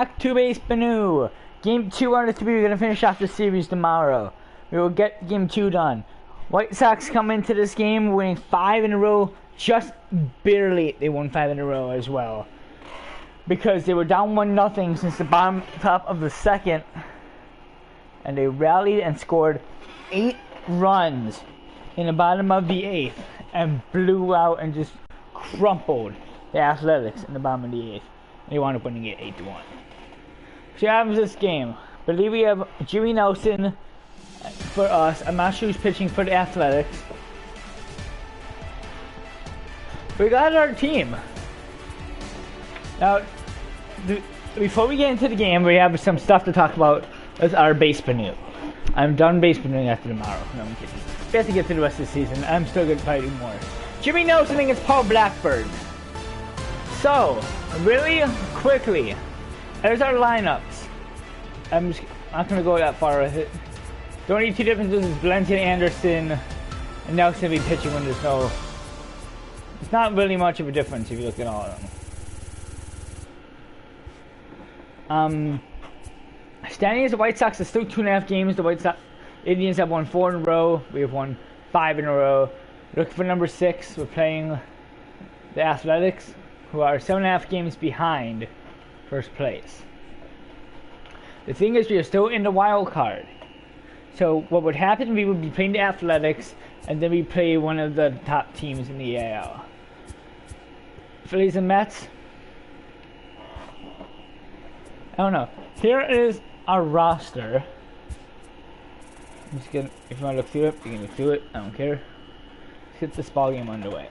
Back to Basebnnou. Game 2 out of 3. We're going to finish off the series tomorrow. We will get game 2 done. White Sox come into this game winning 5 in a row. Just barely they won 5 in a row as well. Because they were down 1-0 since the bottom top of the second. And they rallied and scored 8 runs in the bottom of the 8th. And blew out and just crumpled the Athletics in the bottom of the 8th. They wound up winning it 8-1. So what happens this game? I believe we have Jimmy Nelson for us. I'm not sure who's pitching for the Athletics. We got our team. Now, before we get into the game, we have some stuff to talk about with our Basebnnou. I'm done Basebnnou after tomorrow. No, I'm kidding. We have to get to the rest of the season. I'm still going to try to do more. Jimmy Nelson against Paul Blackburn. So, really quickly, there's our lineups. I'm not going to go that far with it. The only two differences is Valentin Anderson and Nelson be pitching when there's no... It's not really much of a difference if you look at all of them. Standings, the White Sox are still 2.5 games. The White Sox Indians have won 4 in a row. We have won 5 in a row. Looking for number 6. We're playing the Athletics, who are 7.5 games behind first place. The thing is, we are still in the wild card. So what would happen, we would be playing the Athletics, and then we play one of the top teams in the AL. Phillies and Mets? I don't know. Here is our roster. I'm just gonna, if you want to look through it, you can look through it. I don't care. Let's get this ball game underway.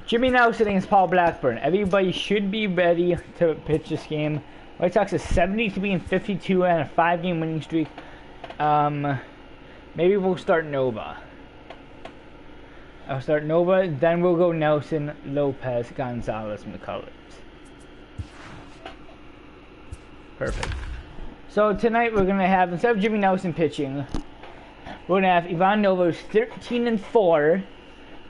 Jimmy Nelson against Paul Blackburn. Everybody should be ready to pitch this game. White Sox is 73-52 and a 5-game winning streak. Maybe we'll start Nova. I'll start Nova, then we'll go Nelson, Lopez, Gonzalez, McCullers. Perfect. So tonight we're gonna have, instead of Jimmy Nelson pitching, we're gonna have Ivan Nova's 13-4,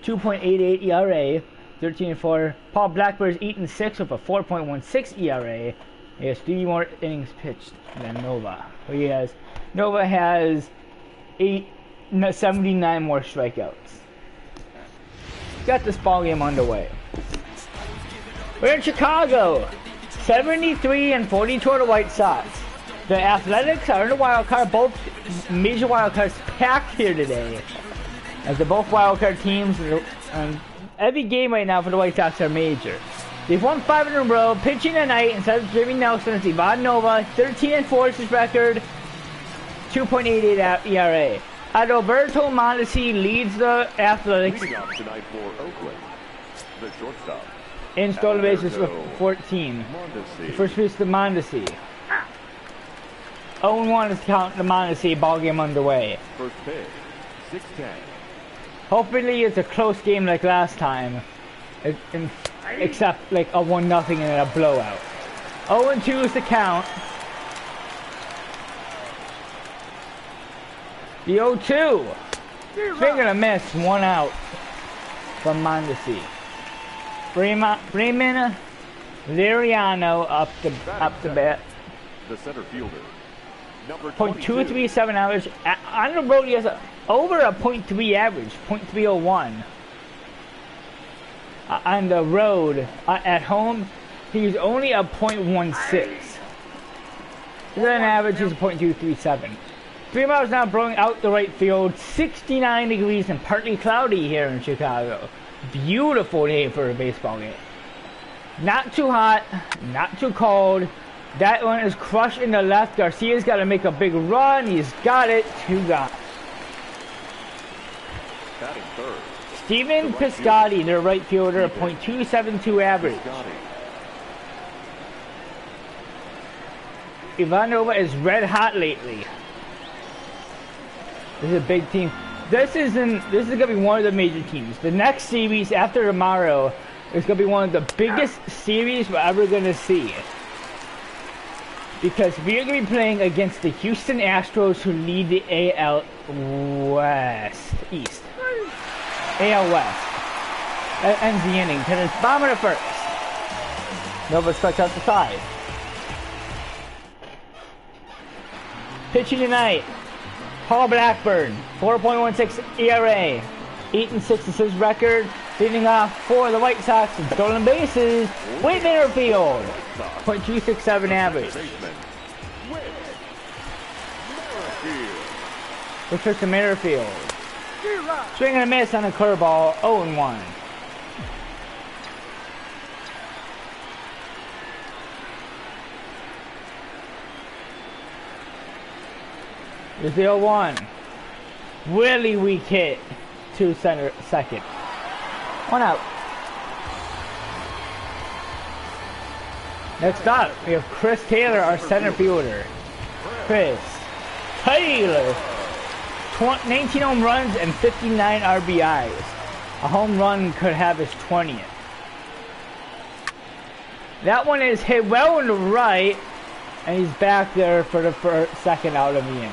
2.88 ERA. 13-4. Paul Blackburn's 8-6 with a 4.16 ERA. He has 3 more innings pitched than Nova. Nova has 79 more strikeouts. Got this ball game underway. We're in Chicago. 73-42 to the White Sox. The Athletics are in the wild card. Both major wild cards packed here today, as they're both wild card teams. Every game right now for the White Sox are major. They've won 5 in a row. Pitching tonight, instead of Jimmy Nelson, it's Ivan Nova. 13-4 is his record. 2.88 ERA. Adalberto Mondesi leads the Athletics. Tonight for Oakland, the shortstop. In stolen bases with 14. The first pitch to Mondesi. 0-1 is count the Mondesi. Ball game underway. First pitch, 6-10. Hopefully it's a close game like last time, except like a 1-0 and a blowout. 0-2 is the count. The 0-2. Swing and a miss, 1 out from Mondesi. Raymond Liriano up the bat. The center fielder. Number 0.237 average. On the road, he has over a 0.3 average, 0.301. On the road, at home, he's only a 0.16. Then average is a 0.237. 3 miles now blowing out the right field. 69 degrees and partly cloudy here in Chicago. Beautiful day for a baseball game. Not too hot, not too cold. That one is crushed in the left. Garcia's got to make a big run. He's got it. 2 gone. Steven Piscotty, their right fielder, a .272 average. Ivanova is red hot lately. This is a big team. This is gonna be one of the major teams. The next series after tomorrow is gonna be one of the biggest series we're ever gonna see. Because we're going to be playing against the Houston Astros, who lead the AL East. AL West. That ends the inning. And it's bottom of the first. Nova strikes out the side. Pitching tonight, Paul Blackburn, 4.16 ERA, 8-6 is his record. Leading off for the White Sox and stolen bases, Whit Merrifield, .267 average. Which was to Merrifield. Swing and a miss on a curveball, 0-1. Here's the 0-1. Really weak hit to center, second. One out. Next up, we have Chris Taylor, our center fielder. Chris Taylor. 19 home runs and 59 RBIs. A home run could have his 20th. That one is hit well in the right, and he's back there for the second out of the inning.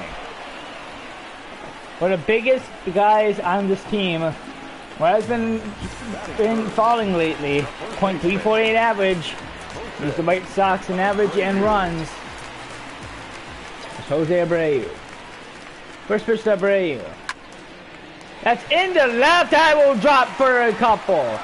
One of the biggest guys on this team, what has been falling lately, .348 average, is the White Sox in average and runs. It's Jose Abreu. First pitch to Abreu. That's in the left. I will drop for a couple.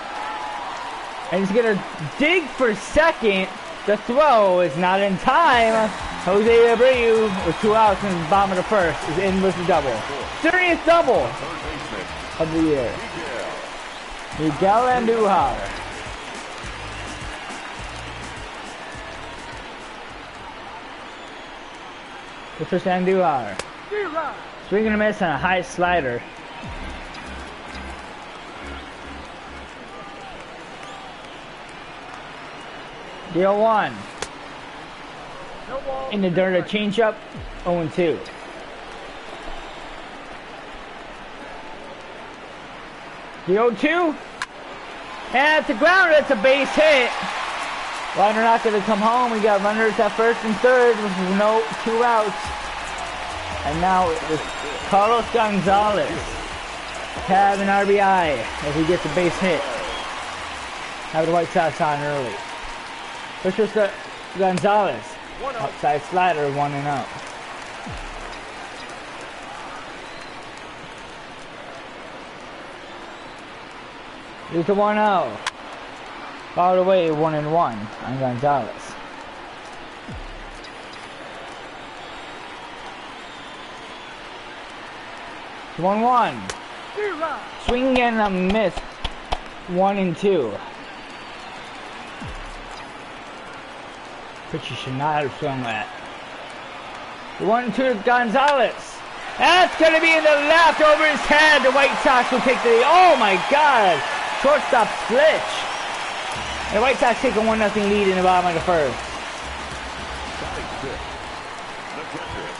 And he's going to dig for second. The throw is not in time. Jose Abreu, with 2 outs in the bottom of the first, is in with the double. 30th double of the year. Miguel Andujar. The first Andujar. Swing and a miss on a high slider. The 0-1. In the dirt, a changeup, 0-2. The 0-2. And at the ground, it's a base hit. Runner not going to come home. We got runners at first and third with no 2 outs. And now it's Carlos Gonzalez. Have an RBI as he gets a base hit. Have the White Sox on early. Push was to Gonzalez. Outside slider, 1-0. Here's the 1-0. Fouled away, 1-1 on Gonzalez. It's 1-1. Swing and a miss. 1-2. Pitcher should not have swung that. The 1-2 to Gonzalez. That's going to be in the left over his head. The White Sox will take the... Oh my God! Shortstop glitch. And the White Sox take a 1-0 lead in the bottom of the first.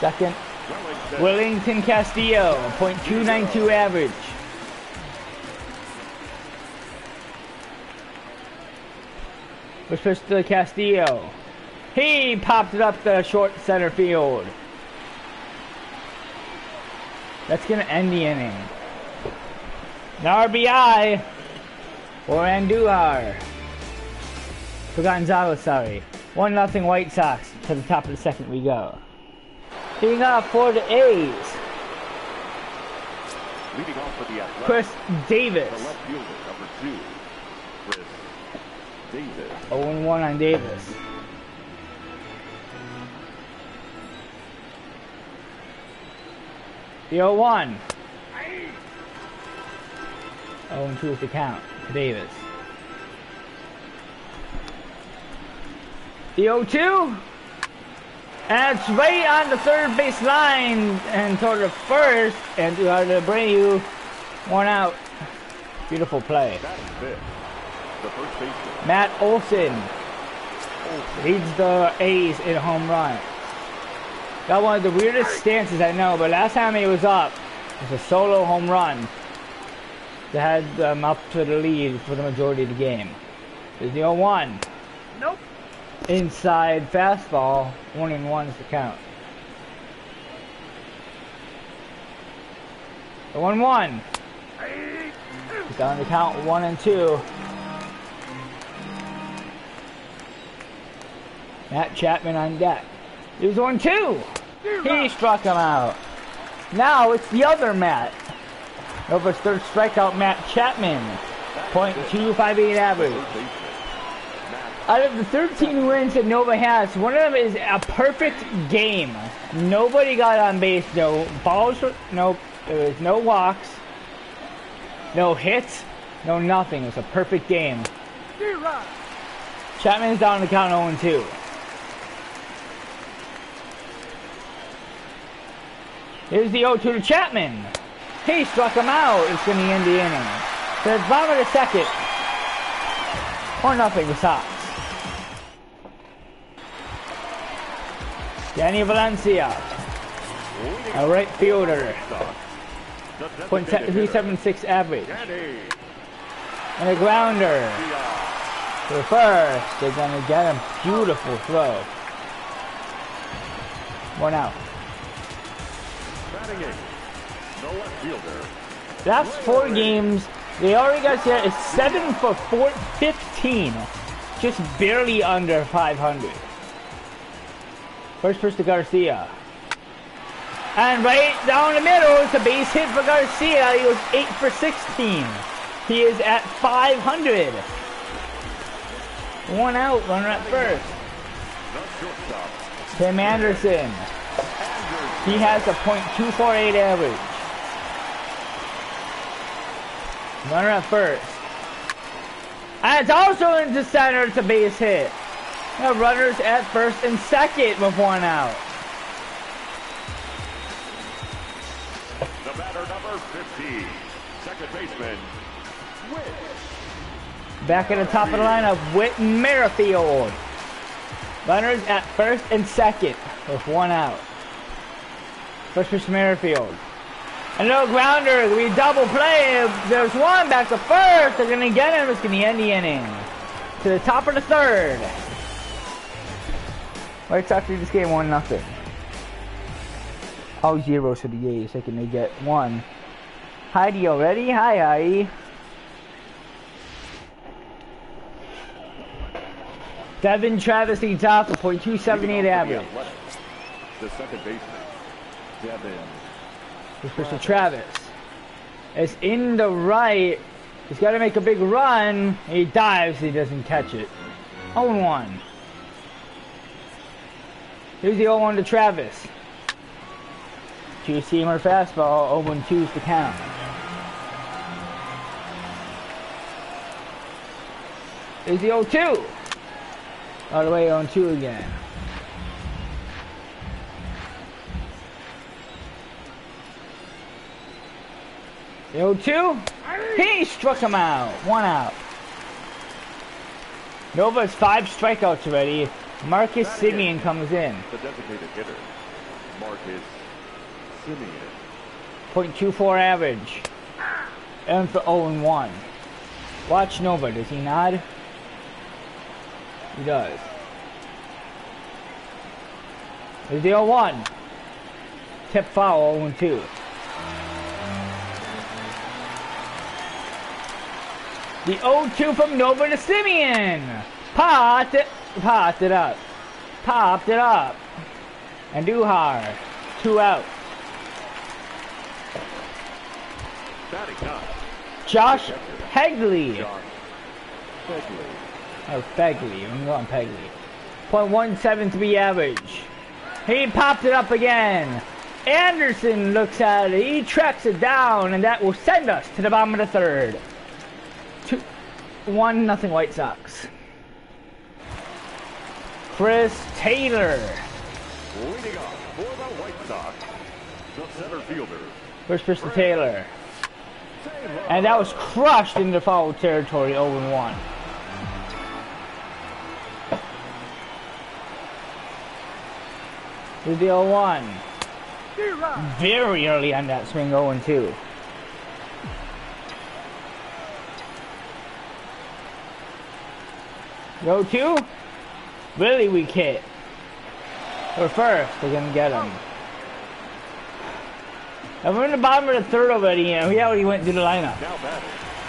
Second, Wellington Castillo, .292 average. Which pitch to Castillo. He popped it up the short center field. That's going to end the inning. An RBI for Andujar. For Gonzalez, sorry. 1-0 White Sox. To the top of the second we go. Hitting off for the A's. Leading off for the Athletics, Chris Davis. the left fielder, number 2, Chris Davis. 0-1 on Davis. The 0-1. 0-2 is the count to Davis. The 0-2. And it's right on the third base line and toward the first. And Abreu, 1 out. Beautiful play. The first baseman, Matt Olson leads the A's in a home run. Got one of the weirdest stances I know, but last time he was up, it was a solo home run that had them up to the lead for the majority of the game. There's the 0-1. Nope. Inside fastball, 1-1 is the count. The 1-1. He's down to count 1-2. Matt Chapman on deck. Here's 1-2. He struck him out. Now it's the other Matt. Nova's third strikeout, Matt Chapman. .258 average. Out of the 13 wins that Nova has, one of them is a perfect game. Nobody got on base. No balls. Nope. There was no walks. No hits. No nothing. It was a perfect game. Chapman's down to count 0-2. Here's the 0-2 to Chapman. He struck him out. It's going to end the inning. So it's bottom of the second. 4-0 the Sox. Danny Valencia, a right fielder. .376 average. And a grounder. To first. They're going to get him. Beautiful throw. 1 out. Last 4 games, they already got there is 7 for 15. Just barely under 500. First pitch to Garcia. And right down the middle, it's a base hit for Garcia. He was 8 for 16. He is at 500. 1 out, runner at first. Tim Anderson. He has a .248 average. Runner at first. And it's also into center. It's a base hit. Now runners at first and second with 1 out. The batter number 50, second baseman, Whit. Back at the top of the lineup, Whit Merrifield. Runners at first and second with 1 out. First pitch to Merrifield. A no grounder, we double play. There's 1 back to first. They're gonna get him. It's gonna end the inning. To the top of the third. White Sox lead this game 1-0. All zeros for the A's. Can they get 1? Heidi already? Hi, Heidi. Devin Travis leads off with .278 average. The second baseman, Devin. This pitch to Travis. It's in the right. He's got to make a big run. He dives. He doesn't catch it. 0-1. Here's the 0-1 to Travis. 2-seamer fastball. 0-2 is the count. Here's the 0-2. All the way 0-2 again. The 0-2. He struck him out. 1 out. Nova's 5 strikeouts already. Marcus Semien comes in. The designated hitter, Marcus Semien. .24 average. And for 0-1. Watch Nova. Does he nod? He does. There's the 0-1. Tip foul. 0-2. The 0-2 from Nova to Semien. Popped it up. Popped it up. And Duhar. 2 out. Josh Pegley. Oh, Pegley. I'm going Pegley. .173 average. He popped it up again. Anderson looks at it. He tracks it down, and that will send us to the bottom of the third. 1-0 White Sox. Chris Taylor. Leading off for the White Sox, the center fielder. First pitch to Taylor. And that was crushed into foul territory, 0-1. Here's the 0-1. Very early on that swing, 0-2. The 0-2. Really weak hit. Or first, they're gonna get him. And we're in the bottom of the third already, and we already went through the lineup.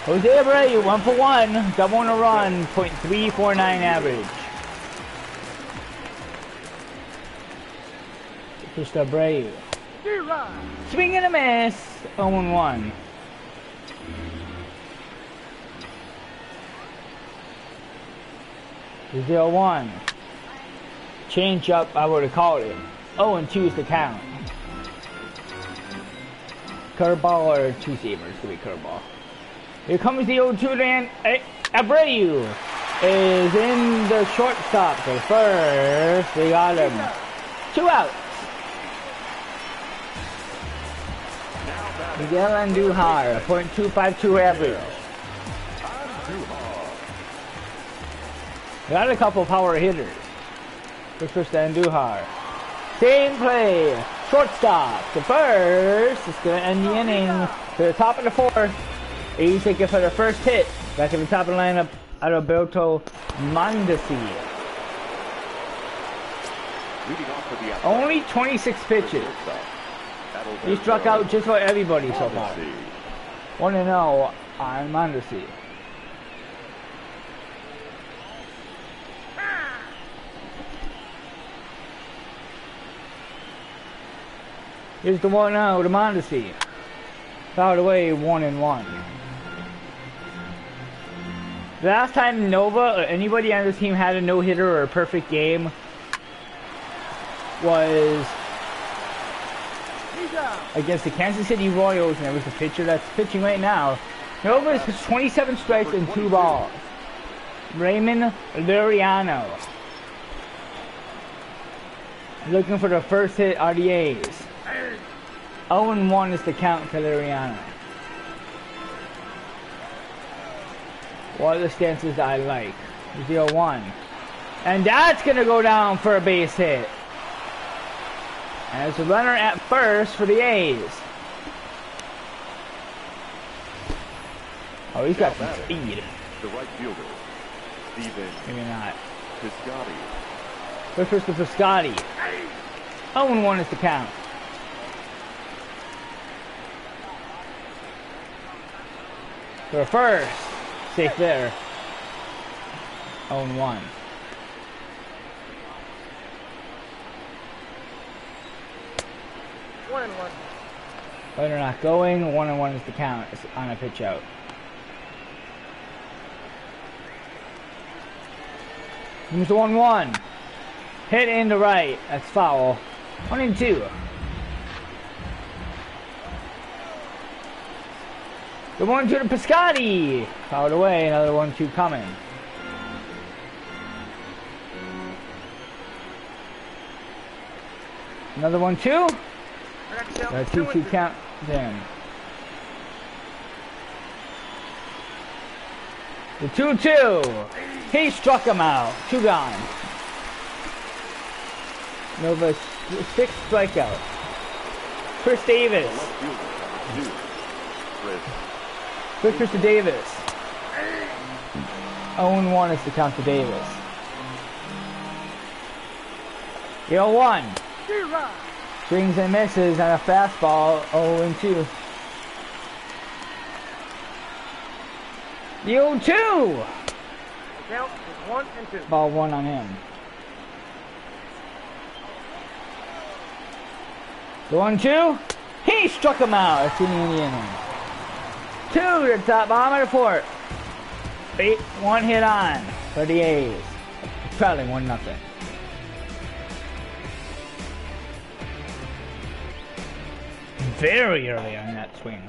Jose Abreu, 1 for 1, double on a run, .349 average. Just Abreu. Swing and a miss. 0-1. The 0-1. Change up, I would have called it. 0-2 is the count. Curveball or two seamers, could be curveball. Here comes the 0-2 then. Abreu is in the shortstop for first. They got him. 2 outs. Miguel Andujar, .252 average. Got a couple power hitters. First Andujar. Same play. Shortstop to first. It's going to end the inning to the top of the 4th. He's taking for the first hit. Back at the top of the lineup, Adalberto Mondesi. Only 26 pitches. He struck out just about everybody so far. 1-0 on Mondesi. Here's the 1-0 to Mondesi. Fouled away 1-1. The last time Nova or anybody on this team had a no-hitter or a perfect game was against the Kansas City Royals, and it was the pitcher that's pitching right now. Nova is 27 strikes and 2 balls. Raymond Liriano. Looking for the first hit on the A's. 0-1 is the count to Liriano. One of the stances that I like. 0-1. And that's going to go down for a base hit. And it's a runner at first for the A's. Oh, he's got some speed. The right fielder, Steven. Maybe not. Piscotty. First to Piscotty. 0-1 is the count. For first. Safe there. 0-1. Runner not going. 1-1 is the count. It's on a pitch out. Here's the 1-1. Hit in the right. That's foul. 1-2. The 1-2 to Piscotty. Fouled away. Another 1-2 coming. Another 1-2. The 2-2 count then. The 2-2. He struck him out. 2 gone. Nova 6 strikeout. Chris Davis. Chris to Davis. 0-1 is the count to Davis. 0-1. Swings and misses on a fastball. 0-2. The 0-2. Count is 1-2. Ball 1 on him. The 1-2. He struck him out. That's in the inning. 2 to the top bottom of the 4th. 1 hit on for the A's. Trailing 1-0. Very early on that swing.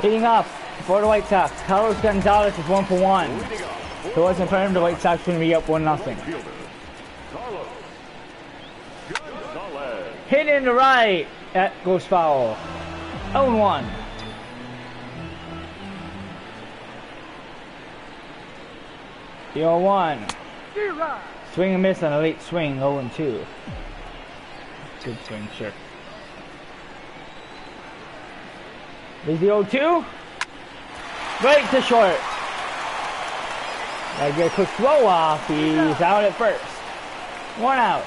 Hitting up for the White Sox. Carlos Gonzalez is 1 for 1. If it wasn't for him, the White Sox would be up 1-0. Hit in the right. That goes foul. 0-1. The 0-1. Swing and miss on a late swing. 0-2. Good swing, sure. There's the 0-2. Right to short. Gotta get a quick throw off. He's out at first. 1 out.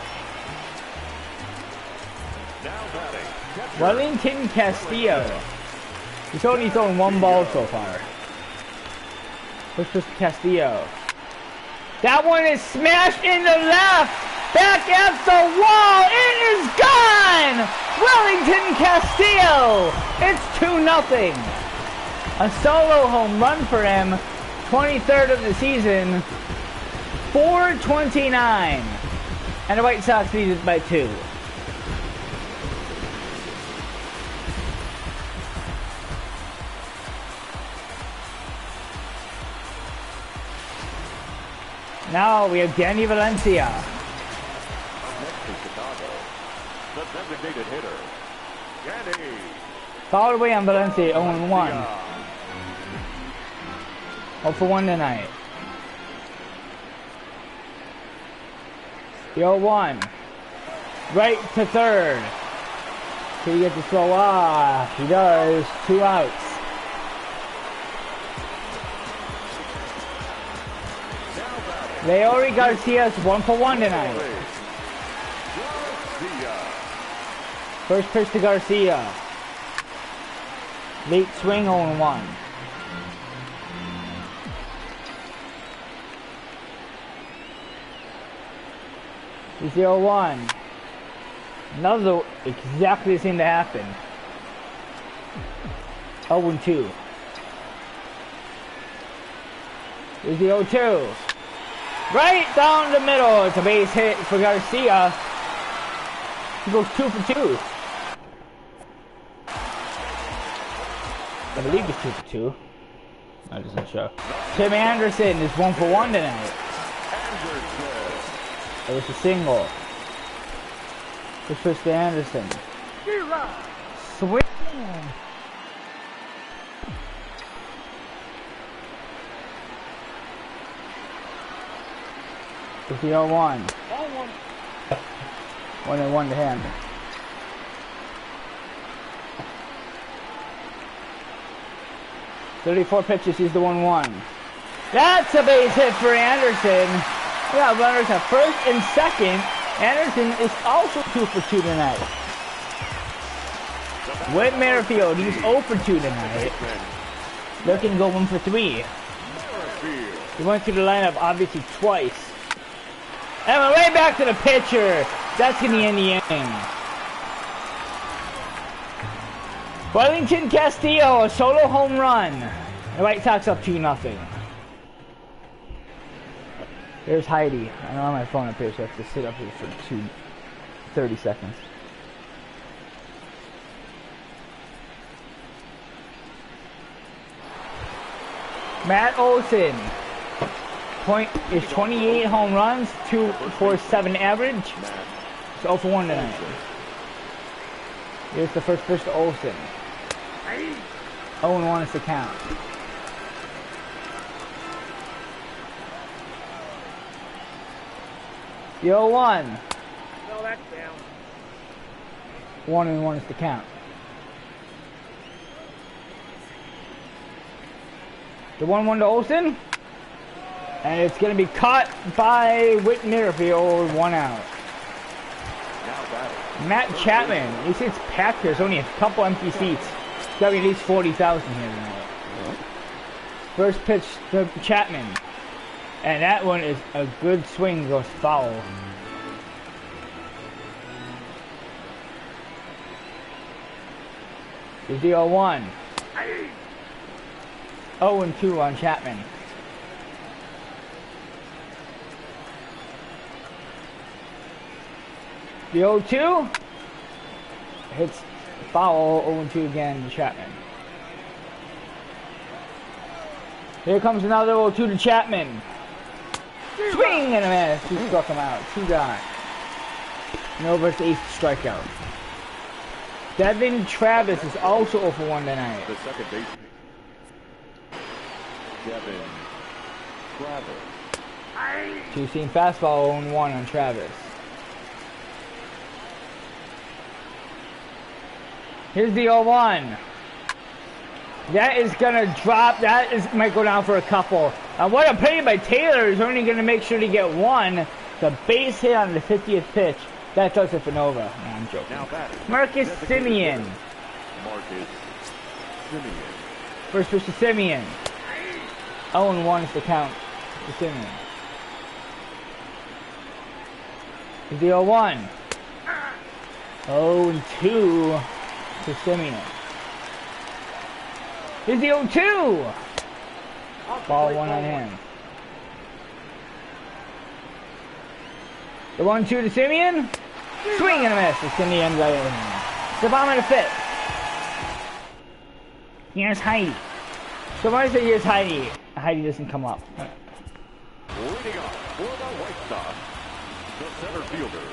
Wellington Castillo. He's only thrown 1 ball so far. Push to Castillo. That one is smashed in the left. Back at the wall. It is gone. Wellington Castillo! It's 2-0. A solo home run for him. 23rd of the season. 429. And the White Sox lead it by 2. Now we have Danny Valencia. Next to Chicago, the designated hitter, Danny. Fouled away on Valencia, 0-1. 0 for 1 tonight. The 0-1. Right to third. Can he get the throw off? He does. 2 outs. Leori Garcia's 1 for 1 tonight. First pitch to Garcia. Late swing, 0-1. He's 0-1. Another exactly the same to happen. 0-2. Here's the 0-2. Right down the middle. It's a base hit for Garcia. He goes 2 for 2. I believe it's 2 for 2. That doesn't show. Tim Anderson is 1 for 1 tonight. It was a single. This was to Anderson. Swing. It's the 0-1. 1-1 to him. "34 pitches, he's the 1-1. That's a base hit for Anderson. We got runners at first and second. Anderson is also 2 for 2 tonight. Whit Merrifield, he's 0 for 2 tonight. Looking to go 1 for 3. He went through the lineup obviously twice. And we're right back to the pitcher. That's going to end the inning. Wellington Castillo, a solo home run. The White Sox up 2-0. There's Heidi. I don't have my phone up here, so I have to sit up here for 30 seconds. Matt Olson. Point is 28 home runs, 2.47 average. It's 0 for 1 tonight. Here's the first pitch to Olson. 0-1 is the count. The 0-1. No, that's down. 1-1 is the count. The 1-1 to Olson. And it's going to be caught by Whit Merrifield, 1 out. Matt Chapman. You see it's packed. There's only a couple empty seats. It's got to be at least 40,000 here tonight. First pitch to Chapman. And that one is a good swing, goes foul. Here's the 0-1. 0-2 on Chapman. The 0-2 hits foul. 0-2 again to Chapman. Here comes another 0-2 to Chapman. Swing and a miss. He struck him out. 2 gone. Nova's 8th strikeout. Devin Travis is also 0 for 1 tonight. The second baseman, Devin Travis. 2-seam fastball, 0-1 on Travis. Here's the 0-1. That is gonna drop. That is might go down for a couple. And what a play by Taylor is only gonna make sure to get 1. The base hit on the 50th pitch. That does it for Nova. No, I'm joking. Now Marcus Simeon. Marcus Simeon. First pitch to Simeon. 0-1 is the count to Simeon. Here's the 0-1. 0-2 to Simeon. Here's the 0-2. Ball one on him. The 1-2 to Simeon. Swing and a miss. It's in the end right in. It's the bottom of the fifth. Here's Heidi. So when I say here's Heidi, Heidi doesn't come up. Leading off for the White Sox, the center fielder,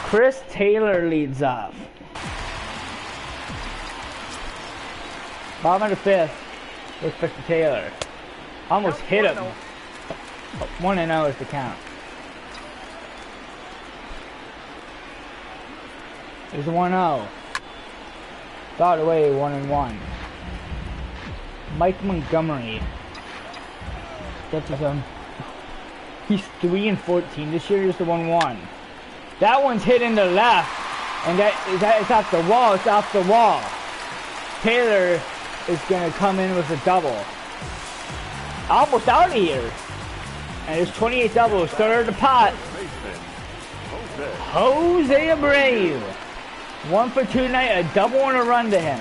Chris Taylor leads off. Bottom of the fifth. Let's push to Taylor. Almost hit him. 1-0 is the count. There's a 1-0. Thought away 1-1. Mike Montgomery. That's his own. He's 3-14 this year. Just the 1-1. That one's hit in the left, and it's off the wall. It's off the wall. Taylor is gonna come in with a double. Almost out of here. And there's 28 doubles. Third of the pot. Jose Abreu. 1 for 2 tonight. A double and a run to him.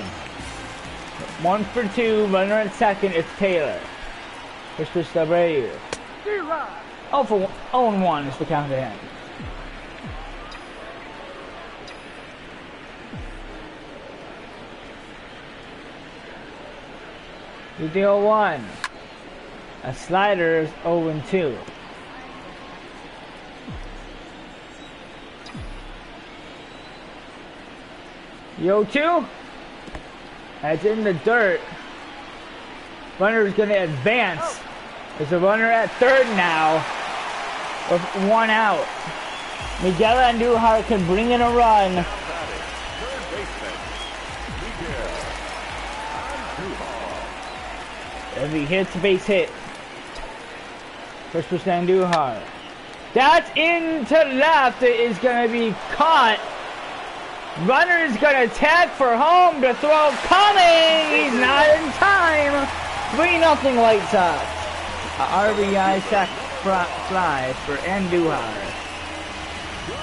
1 for 2. Runner at second. It's Taylor. Here's Chris Abreu. 0-1 is the count to him. The 0-1. A slider is 0-2. The 0-2. That's in the dirt. Runner is going to advance. There's a runner at third now with 1 out. Miguel Andujar can bring in a run. If he hits a base hit. First for Andujar. That's into left. It is going to be caught. Runner is going to tag for home to throw coming. He's not in time. 3-0 White Sox. RBI sac fly for Andujar.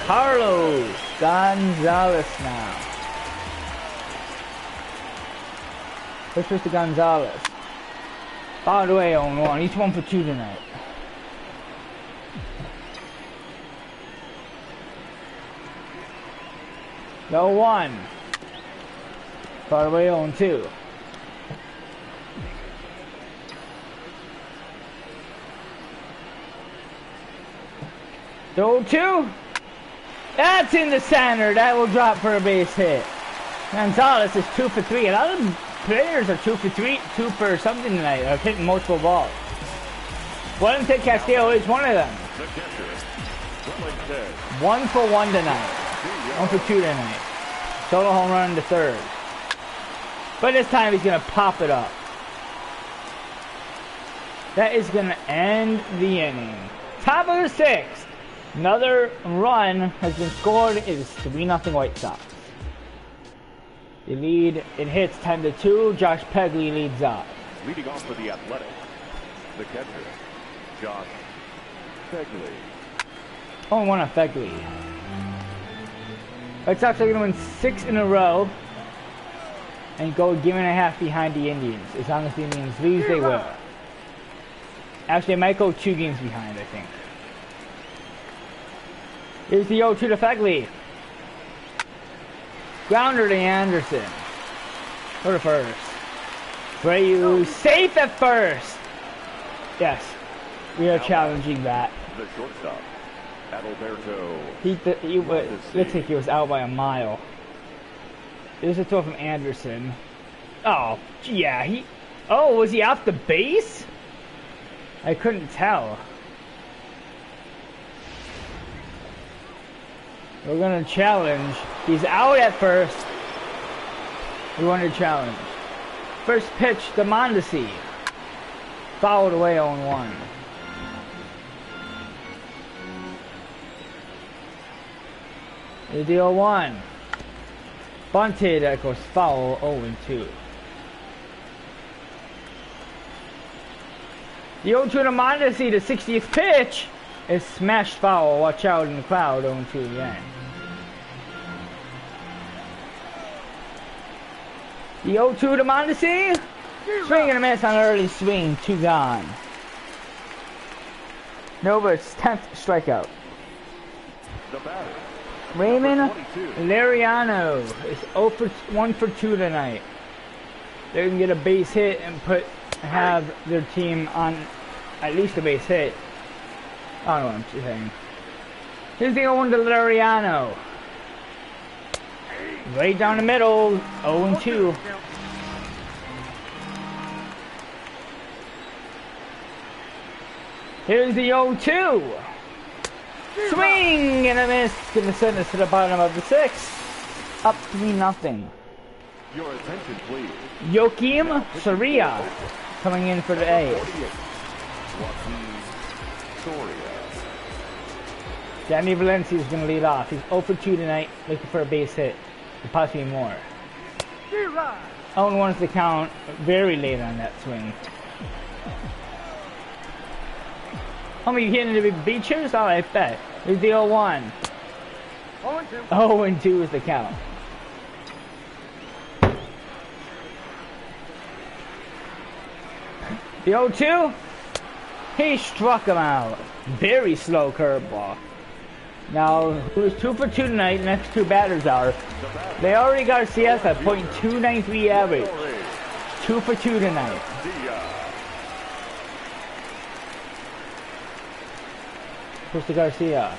Carlos Gonzalez now. First pitch to Gonzalez. Fouled away 0-1. He's 1 for 2 tonight. No 1. Fouled away 0-2. The 0-2. That's in the center. That will drop for a base hit. Gonzalez is 2 for 3. A lot of players are 2 for 3, 2 for something tonight. I've hit multiple balls. Wellington Castillo is one of them. 1 for 1 tonight. 1 for 2 tonight. Solo home run in the third. But this time he's going to pop it up. That is going to end the inning. Top of the sixth. Another run has been scored. It is 3-0 White Sox. The lead, it hits 10-2. Josh Pegley leads off. Leading off for the Athletics, the catcher, Josh Pegley. 0-1 on Pegley. White Sox are going to win 6 in a row and go a game and a half behind the Indians. As long as the Indians lose, they will. Actually, they might go 2 games behind, I think. Here's the 0-2 to Pegley. Grounder to Anderson. For the first. Abreu safe at first. Yes, we are challenging that. The shortstop, Adalberto. He looks like he was out by a mile. There's a throw from Anderson. Oh, yeah, oh, was he off the base? I couldn't tell. We're gonna challenge. He's out at first. We want to challenge. First pitch to Mondesi. Fouled away 0-1. The 0-1. Bunted, that goes foul 0-2. The 0-2 to Mondesi, the 60th pitch. It's smashed foul. Watch out in the crowd. 0-2 again. The 0-2 to Mondesi. Swing and a miss on an early swing. 2 gone. Nova's 10th strikeout. The batter, Raymond number 22. Lariano is 1 for 2 tonight. They can get a base hit and have their team on at least a base hit. I don't know what I'm saying. Here's the 0-1 to Lariano. Right down the middle. 0-2. Here's the 0-2. Swing and a miss. Gonna send us to the bottom of the 6th. Up 3-0. Your attention, please. Joakim Soria coming in for the A's. Joaquin Soria. Danny Valencia is gonna lead off. He's 0 for 2 tonight, looking for a base hit. And possibly more. 0-1 is the count. Very late on that swing. How many you hitting the big beachers? Oh, I bet. Here's the 0-1. 0-2. 0-2 is the count. The 0-2. He struck him out. Very slow curveball. Now, who's 2 for 2 tonight? The next 2 batters are. They already got CS at .293 average. 2 for 2 tonight. Push to Garcia.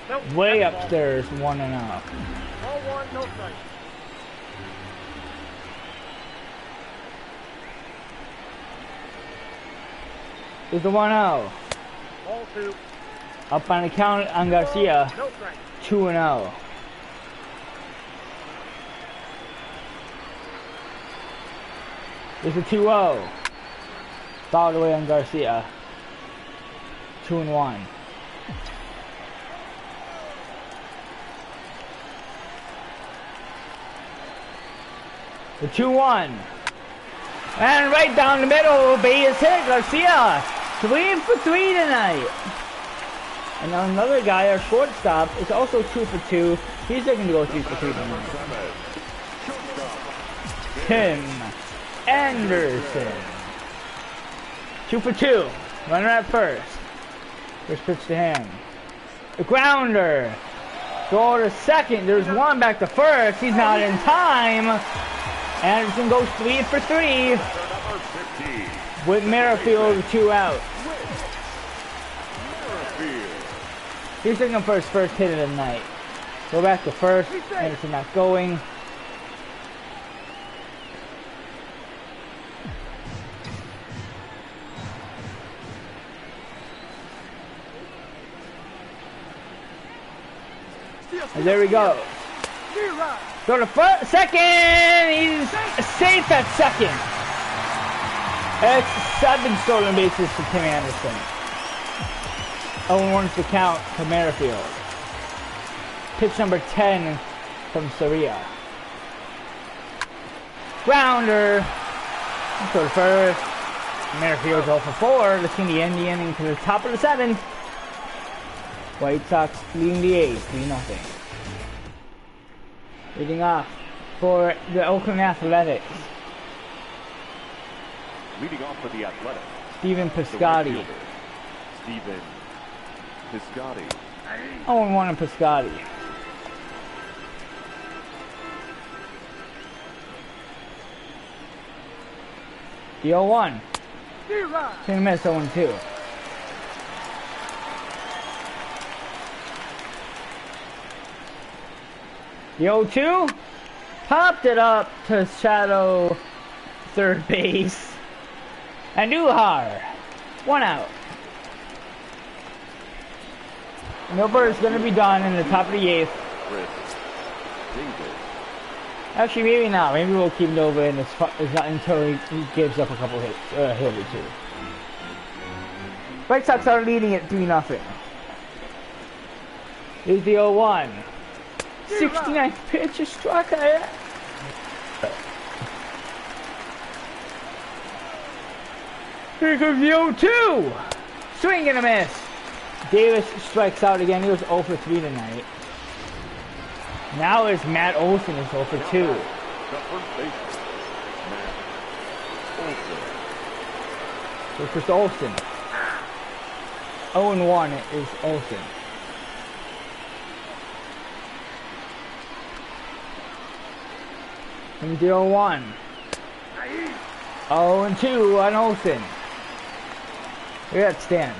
Nope. Way upstairs, 1-0. Ball 1, no strike. Here's the 1-0. Ball 2, Up on the count on Garcia. no strike. 2-0. There's a 2-0. Fouled away on Garcia. 2-1. The 2-1. And right down the middle, base hit, Garcia. 3 for 3 tonight. And now another guy, our shortstop, is also 2 for 2. He's looking to go 3 for 3 tonight. Tim Anderson. 2 for 2. Runner at first. First pitch to him. The grounder. Go to second. There's one back to first. He's not in time. Anderson goes 3 for 3. With Merrifield 2 out. He's looking for his first hit of the night. Go back to first. Anderson not going. And there we go. Go to first, second. He's safe at second. That's 7 stolen bases for Tim Anderson. 0-1 to count to Merrifield. Pitch number 10 from Soria. Grounder. Go to first. Merrifield's 0 for 4. Let's see the inning to the top of the 7th. White Sox leading the A's 3-0. Leading off for the Oakland Athletics. Leading off for the Athletics. Stephen Piscotty. Stephen Piscotty. 0-1 in Piscotty. The 0-1. Swing and miss 0-2. The 0-2 popped it up to shadow third base. And Newhar, 1 out. Milbert's going to be done in the top of the 8th. Actually, maybe not. Maybe we'll keep Nova in until he gives up a couple hits, a hit or two. White Sox are leading at 3-0. Here's the 0-1. 69th pitch is struck at. Here comes the 0-2. Swing and a miss. Davis strikes out again. He goes 0 for 3 tonight. Now it's Matt Olson is 0 for 2. The first baseman, Matt Olson. So Chris Olson. 0 and 1 is Olson. And 0-1. 0 and 2 on Olson. Look at that stance.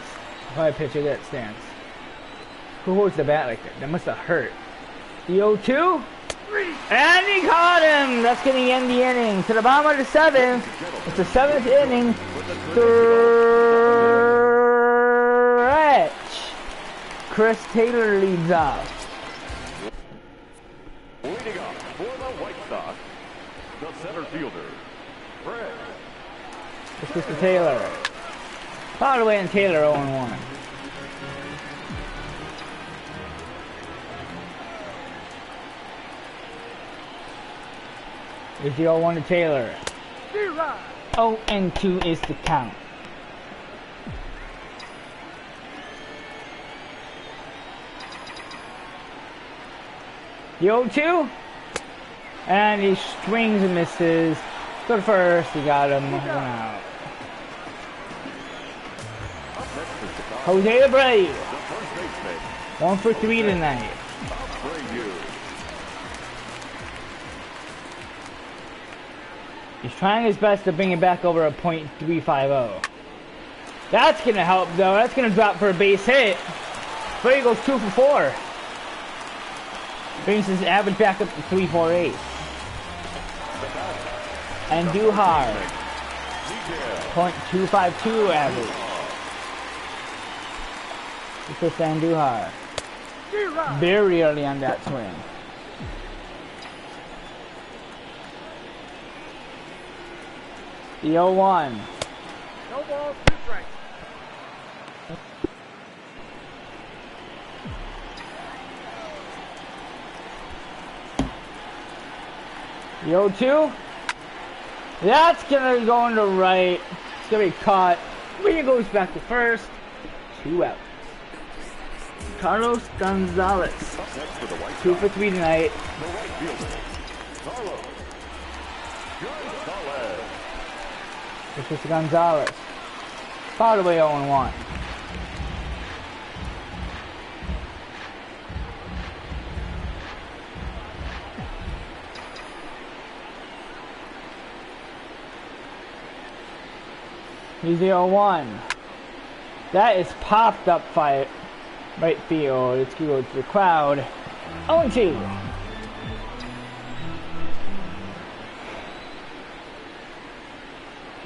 If I pitch, look at that stance. Who holds the bat like that? That must have hurt. The 0-2. And he caught him! That's going to end the inning. To the bottom of the 7th. It's the 7th inning. Stretch. Chris Taylor leads off. Leading up for the White Sox, the center fielder, Fred. It's Mr. Taylor. Fouled away in Taylor 0-1. It's the 0-1 to Taylor. 0-2 is the count. The 0-2. And he swings and misses. Go to first. He got him. 1 out. Jose Abreu. 1 for 3 tonight. He's trying his best to bring it back over a .350. That's going to help, though. That's going to drop for a base hit. But he goes 2 for 4. Brings his average back up to 348. And Duhar. .252 average. This is Andujar. Very early on that swing. The 0-1. No balls, 2 strikes. The 0-2. That's gonna go into right. It's gonna be caught. He goes back to first. 2 out. Carlos Gonzalez. 2 for 3 tonight. The right fielder, Carlos Gonzalez. This is Gonzalez. Fouled away 0-1. He's the 0-1. That is popped up by right field. It's going to go to the crowd. 0-2.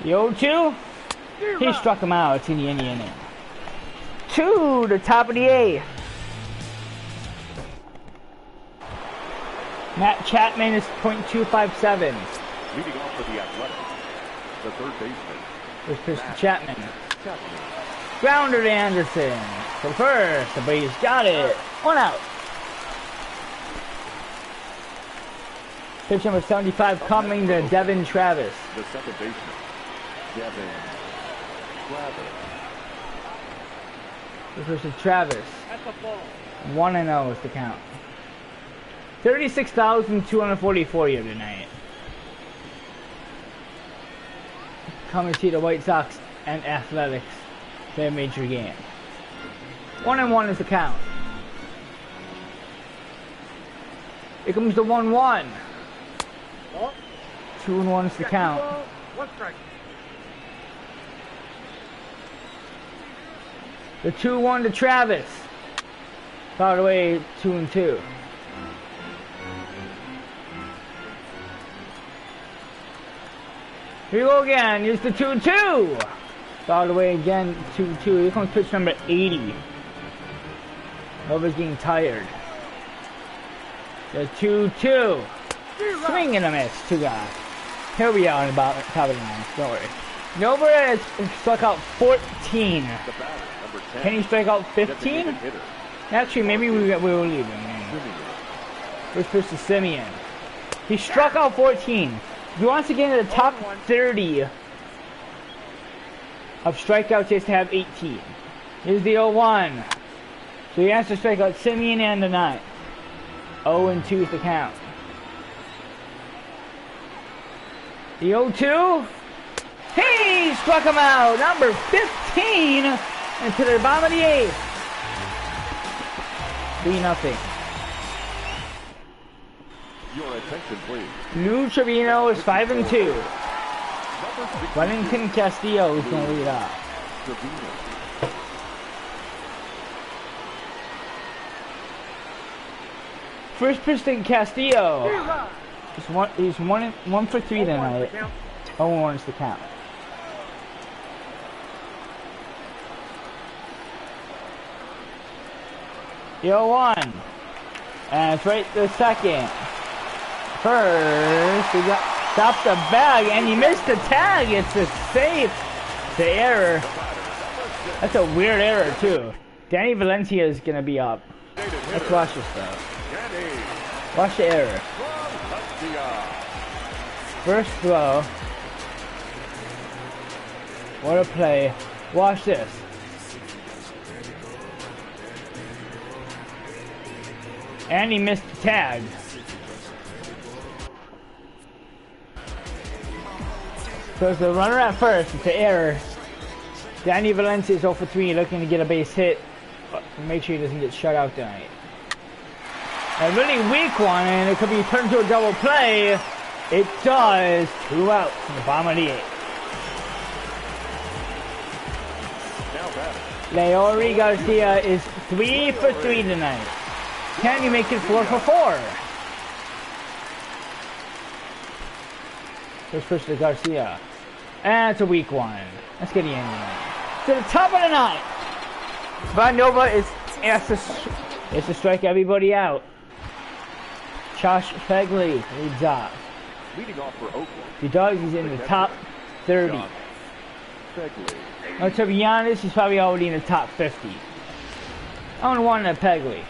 The 0-2. He struck him out. It's in the inning. 2 to top of the 8th. Matt Chapman is .257. Leading off for the Athletics, the third baseman, There's pitch to Chapman. Chapman. Grounder to Anderson. For first, the Braves got it. 1 out. Pitch number 75 coming to Devin Travis. The second baseman, Devin Travis. This is Travis. That's a ball. 1-0 is the count. 36,244 here tonight. Come and see the White Sox and Athletics. Their major game. 1-1 is the count. Here comes the 1-1. Ball. 2-1 is the count. 1 strike. The 2-1 to Travis. Fouled away 2-2. Here we go again. Here's the 2-2. Fouled away again 2-2. Here comes pitch number 80. Nova's getting tired. The 2-2. Swing and a miss. 2 guys. Here we are on the bottom, top of the line. Don't worry. Nova has struck out 14. The batter, number 10. Can he strike out 15? Designated hitter, Actually, maybe we will leave him. First pitch to Simeon. He struck out 14. He wants to get into the top 30 of strikeouts. He has to have 18. Here's the 0-1. So he has to strike out Simeon and the 9th. 0-2 is the count. The 0-2. He struck him out. Number 15 into the bottom of the 8th. 3-0. Your attention, please. Lou Trevino is 5-2. Wellington Castillo is going to lead off. First pitch to Castillo. He's one for 3 tonight. 0-1 is the count. The 0-1. And it's right to second. First, he stopped the bag and he missed the tag. It's a safe. The error. That's a weird error too. Danny Valencia is gonna be up. Let's watch this though. Watch the error. First throw. What a play. Watch this. And he missed the tag. So it's the runner at first. It's an error. Danny Valencia is 0 for 3, looking to get a base hit. Make sure he doesn't get shut out tonight. A really weak one, and it could be turned to a double play. It does. 2 outs in the bottom of the 8th. Leori Garcia is 3 for 3 tonight. Can you make it 4 for 4? First pitch to Garcia. And it's a weak one. Let's get the ending. To the top of the 9th. Nova has to strike everybody out. Josh Pegley leads off. Leading off for Oakland. The Doggies in the top 30. Now, to be honest, he's probably already in the top 50. 0-1 at Pegley.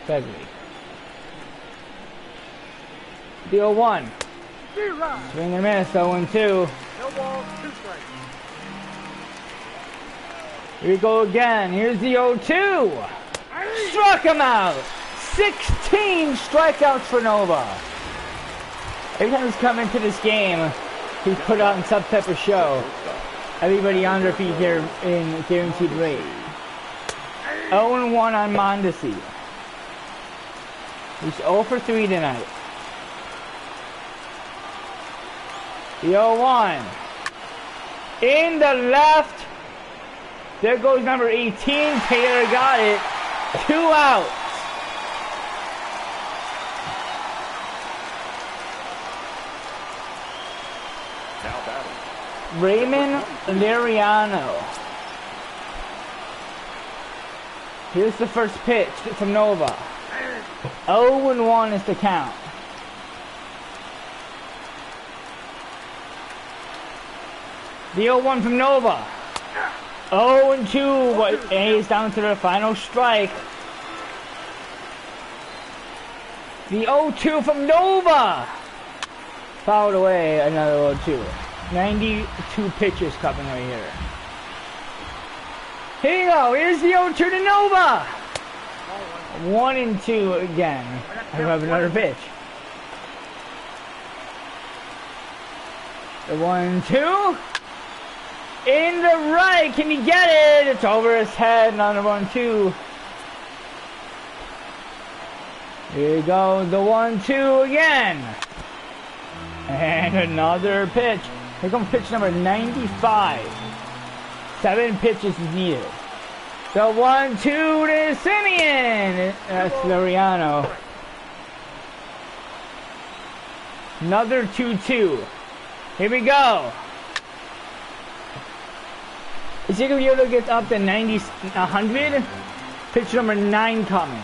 The 0-1. Swing and miss, 0-2. No balls, 2 strikes. Here we go again. Here's the 0-2. Struck him out. 16 strikeouts for Nova. Every time he's come into this game, he's put out in Sub Pepper Show. Everybody under feet here in guaranteed rate. 0-1 on Mondesi. He's 0 for 3 tonight. The 0-1. In the left. There goes number 18. Taylor got it. 2 outs. Now batting. Raymond Liriano. Here's the first pitch from Nova. 0-1 is the count. The 0-1 from Nova. 0-2, and he's down to the final strike. The 0-2 from Nova. Fouled away, another 0-2. 92 pitches coming right here. Here you go, here's the 0-2 to Nova. 1-2 again. I have another pitch. The 1-2. In the right, can he get it? It's over his head, another 1-2. Here you go, the 1-2 again. And another pitch. Here comes pitch number 95. 7 pitches is needed. The 1-2 to Simeon. That's Liriano. Another 2-2. Here we go. Is he going to be able to get up to 100? Pitch number 9 coming.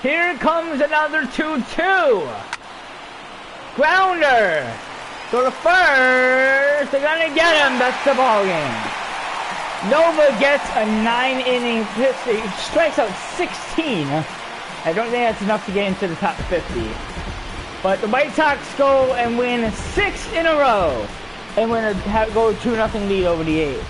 Here comes another 2-2. Grounder. Go to first. They're going to get him. That's the ball game. Nova gets a 9-inning pitch. He strikes out 16. I don't think that's enough to get into the top 50. But the White Sox go and win 6 in a row. And go 2-0 lead over the A's.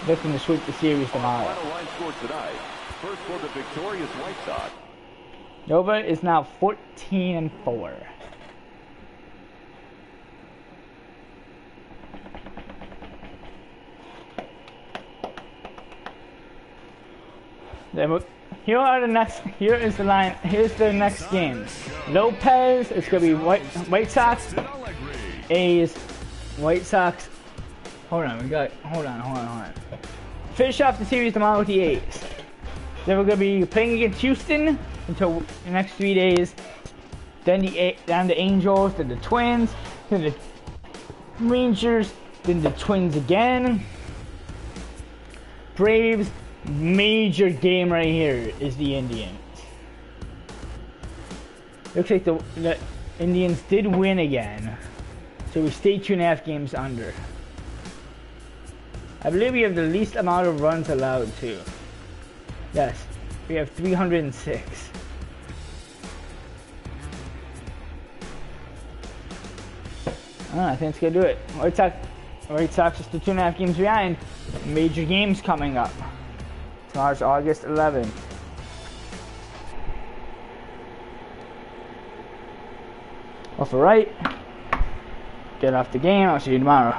looking to sweep the series tomorrow. Final line score tonight. First for the victorious White Sox. Nova is now 14-4. Here is the line. Here's the next game. Lopez. It's gonna be White Sox, A's, White Sox. Hold on. Finish off the series tomorrow with the A's. Then we're gonna be playing against Houston until the next 3 days. Then the Angels, then the Twins, then the Rangers, then the Twins again. Braves. Major game right here is the Indians. Looks like the Indians did win again. So we stay 2.5 games under. I believe we have the least amount of runs allowed too. Yes, we have 306. I think it's gonna do it. White Sox is still 2.5 games behind. Major games coming up. Tomorrow's August 11th. Well, for right, get off the game. I'll see you tomorrow.